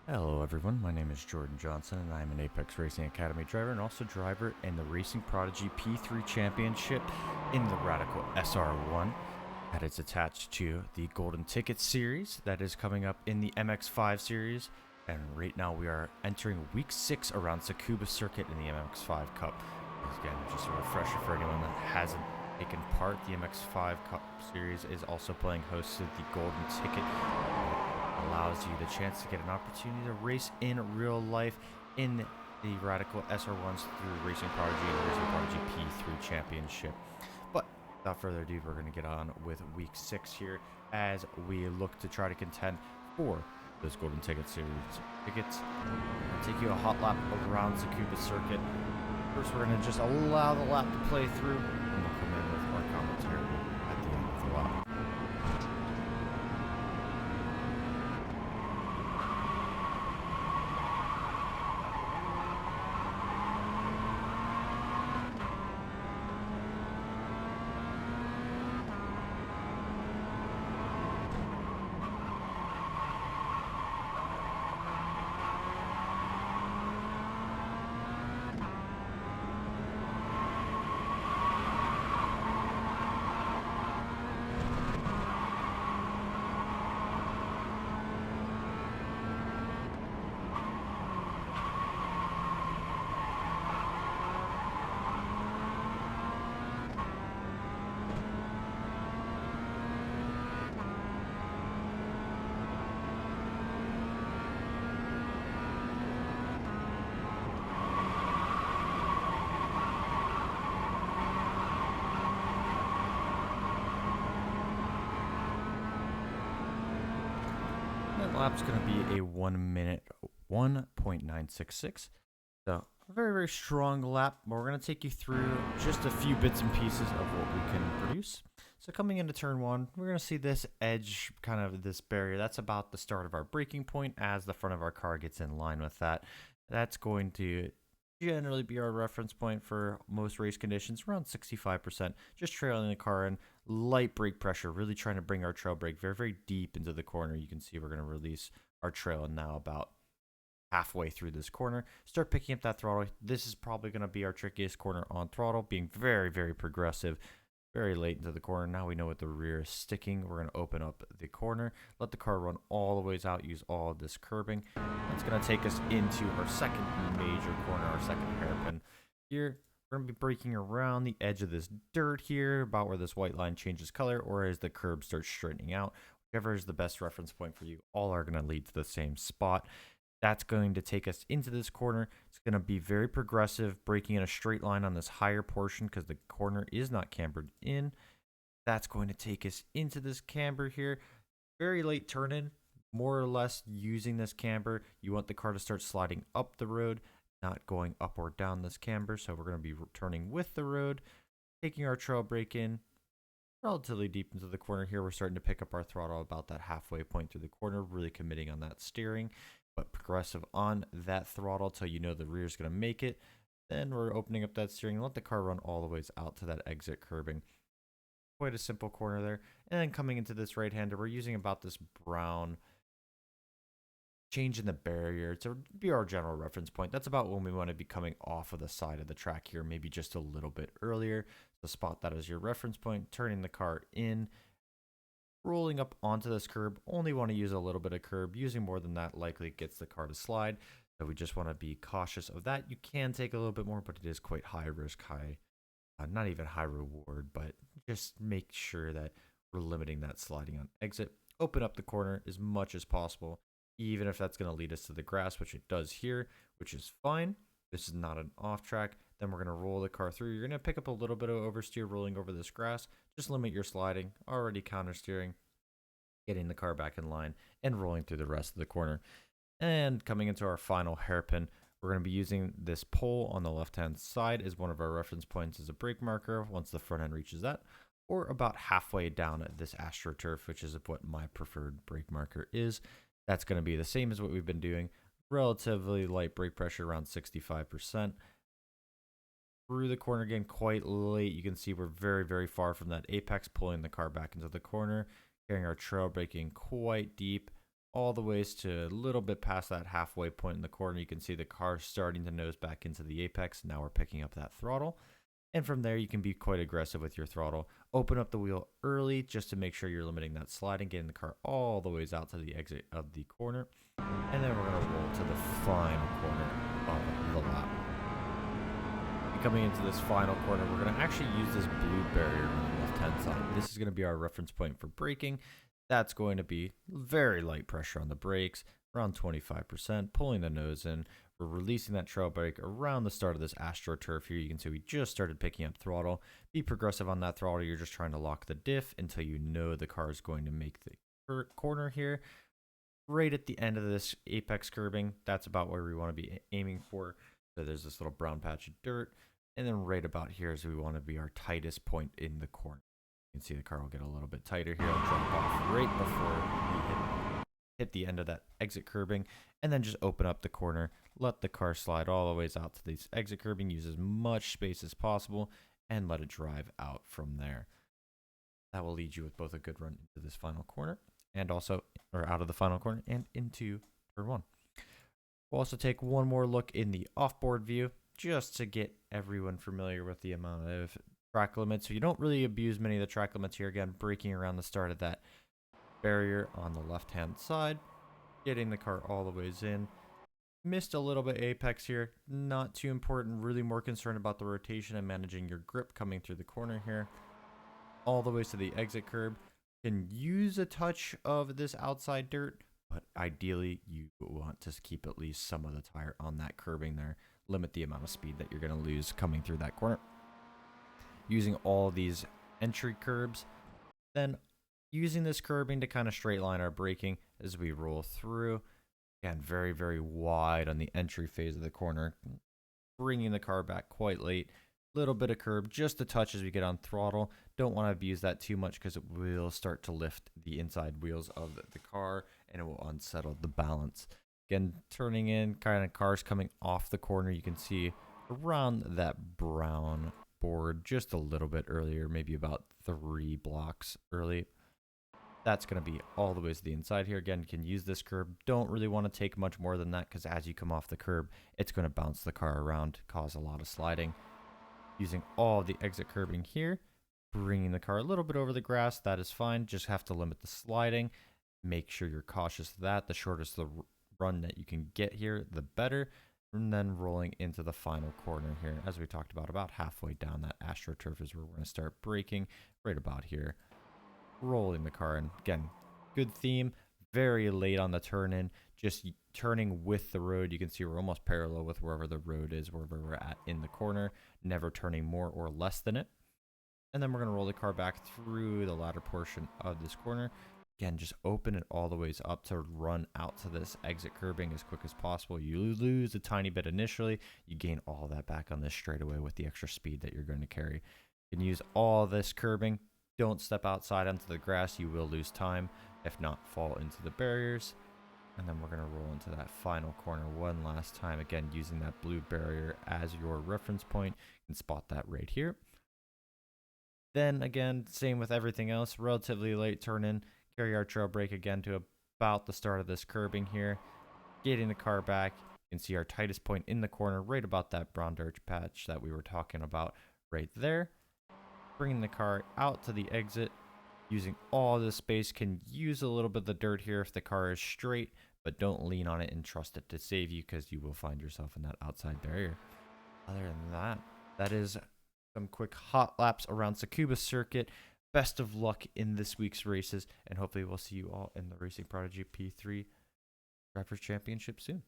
Hello everyone, my name is Jordan Johnson and I am an Apex Racing Academy driver and also driver in the Racing Prodigy P3 Championship in the Radical SR1 that is attached to the Golden Ticket series that is coming up in the MX-5 series. And right now we are entering week 6 around Tsukuba Circuit in the MX-5 Cup. Again, just a refresher for anyone that hasn't taken part, the MX-5 Cup series is also playing host to the Golden Ticket. Allows you the chance to get an opportunity to race in real life in the Radical SR1s through Racing Prodigy and Racing Prodigy P3 Championship. But without further ado, we're going to get on with week 6 here as we look to try to contend for those Golden Ticket series tickets. I'm going to take you a hot lap around Tsukuba Circuit. First, we're going to just allow the lap to play through, and we'll come in with more commentary at the end of the lap. That lap's going to be a 1 minute 1.966. So a very, very strong lap. But we're going to take you through just a few bits and pieces of what we can produce. So coming into turn 1, we're going to see this edge, kind of this barrier. That's about the start of our braking point as the front of our car gets in line with that. That's going to generally be our reference point for most race conditions, around 65%. Just trailing the car in, light brake pressure, really trying to bring our trail brake very, very deep into the corner. You can see we're going to release our trail now about halfway through this corner. Start picking up that throttle. This is probably going to be our trickiest corner on throttle, being very, very progressive. Very late into the corner. Now we know what the rear is sticking. We're going to open up the corner, let the car run all the ways out, use all of this curbing. That's going to take us into our second major corner, our second hairpin. Here, we're going to be braking around the edge of this dirt here, about where this white line changes color, or as the curb starts straightening out. Whichever is the best reference point for you, all are going to lead to the same spot. That's going to take us into this corner. It's going to be very progressive, braking in a straight line on this higher portion because the corner is not cambered in. That's going to take us into this camber here. Very late turn in, more or less using this camber. You want the car to start sliding up the road, not going up or down this camber. So we're going to be turning with the road, taking our trail brake in relatively deep into the corner here. We're starting to pick up our throttle about that halfway point through the corner, really committing on that steering, but progressive on that throttle till you know the rear is going to make it. Then we're opening up that steering and let the car run all the ways out to that exit curbing. Quite a simple corner there. And then coming into this right-hander, we're using about this brown change in the barrier to be our general reference point. That's about when we want to be coming off of the side of the track here, maybe just a little bit earlier. So spot that as your reference point, turning the car in, rolling up onto this curb. Only want to use a little bit of curb. Using more than that likely gets the car to slide. So we just want to be cautious of that. You can take a little bit more, but it is quite high risk, not even high reward, but just make sure that we're limiting that sliding on exit. Open up the corner as much as possible, even if that's going to lead us to the grass, which it does here, which is fine. This is not an off track. Then we're going to roll the car through. You're going to pick up a little bit of oversteer rolling over this grass. Just limit your sliding. Already counter steering, getting the car back in line, and rolling through the rest of the corner. And coming into our final hairpin, we're going to be using this pole on the left-hand side as one of our reference points as a brake marker once the front end reaches that, or about halfway down at this AstroTurf, which is what my preferred brake marker is. That's going to be the same as what we've been doing. Relatively light brake pressure, around 65%. Through the corner again, quite late. You can see we're very, very far from that apex, pulling the car back into the corner, carrying our trail braking quite deep, all the ways to a little bit past that halfway point in the corner. You can see the car starting to nose back into the apex. Now we're picking up that throttle. And from there, you can be quite aggressive with your throttle. Open up the wheel early just to make sure you're limiting that sliding, getting the car all the ways out to the exit of the corner. And then we're going to roll to the final corner of the lap. And coming into this final corner, we're going to actually use this blue barrier on the left-hand side. This is going to be our reference point for braking. That's going to be very light pressure on the brakes, around 25%, pulling the nose in. We're releasing that trail brake around the start of this AstroTurf here. You can see we just started picking up throttle. Be progressive on that throttle. You're just trying to lock the diff until you know the car is going to make the corner here. Right at the end of this apex curbing, that's about where we want to be aiming for. So there's this little brown patch of dirt. And then right about here is we want to be our tightest point in the corner. You can see the car will get a little bit tighter here. I'll drop off right before we hit the end of that exit curbing, and then just open up the corner, let the car slide all the ways out to this exit curbing, use as much space as possible, and let it drive out from there. That will lead you with both a good run into this final corner, and also, or out of the final corner, and into turn one. We'll also take one more look in the off-board view, just to get everyone familiar with the amount of track limits. So you don't really abuse many of the track limits here. Again, braking around the start of that barrier on the left-hand side, getting the car all the ways in. Missed a little bit apex here, not too important. Really more concerned about the rotation and managing your grip coming through the corner here. All the ways to the exit curb. Can use a touch of this outside dirt, but ideally you want to keep at least some of the tire on that curbing there. Limit the amount of speed that you're going to lose coming through that corner. Using all these entry curbs, then using this curbing to kind of straight line our braking as we roll through. Again, very, very wide on the entry phase of the corner, bringing the car back quite late. Little bit of curb, just a touch as we get on throttle. Don't want to abuse that too much because it will start to lift the inside wheels of the car and it will unsettle the balance. Again, turning in, kind of cars coming off the corner. You can see around that brown board just a little bit earlier, maybe about 3 blocks early. That's going to be all the way to the inside here. Again, you can use this curb. Don't really want to take much more than that because as you come off the curb, it's going to bounce the car around, cause a lot of sliding. Using all the exit curbing here, bringing the car a little bit over the grass. That is fine. Just have to limit the sliding. Make sure you're cautious of that. The shortest the run that you can get here, the better. And then rolling into the final corner here, as we talked about halfway down that AstroTurf is where we're going to start braking, right about here. Rolling the car in. Again, good theme. Very late on the turn in. Just turning with the road. You can see we're almost parallel with wherever the road is, wherever we're at in the corner. Never turning more or less than it. And then we're going to roll the car back through the latter portion of this corner. Again, just open it all the ways up to run out to this exit curbing as quick as possible. You lose a tiny bit initially. You gain all that back on this straightaway with the extra speed that you're going to carry. You can use all this curbing. Don't step outside onto the grass. You will lose time. If not, fall into the barriers. And then we're going to roll into that final corner one last time. Again, using that blue barrier as your reference point. You can spot that right here. Then again, same with everything else. Relatively late turn in. Carry our trail brake again to about the start of this curbing here. Getting the car back. You can see our tightest point in the corner, right about that brown dirt patch that we were talking about right there. Bringing the car out to the exit. Using all this space. Can use a little bit of the dirt here if the car is straight, but don't lean on it and trust it to save you because you will find yourself in that outside barrier. Other than that, that is some quick hot laps around Tsukuba Circuit. Best of luck in this week's races, and hopefully we'll see you all in the Racing Prodigy P3 Drivers Championship soon.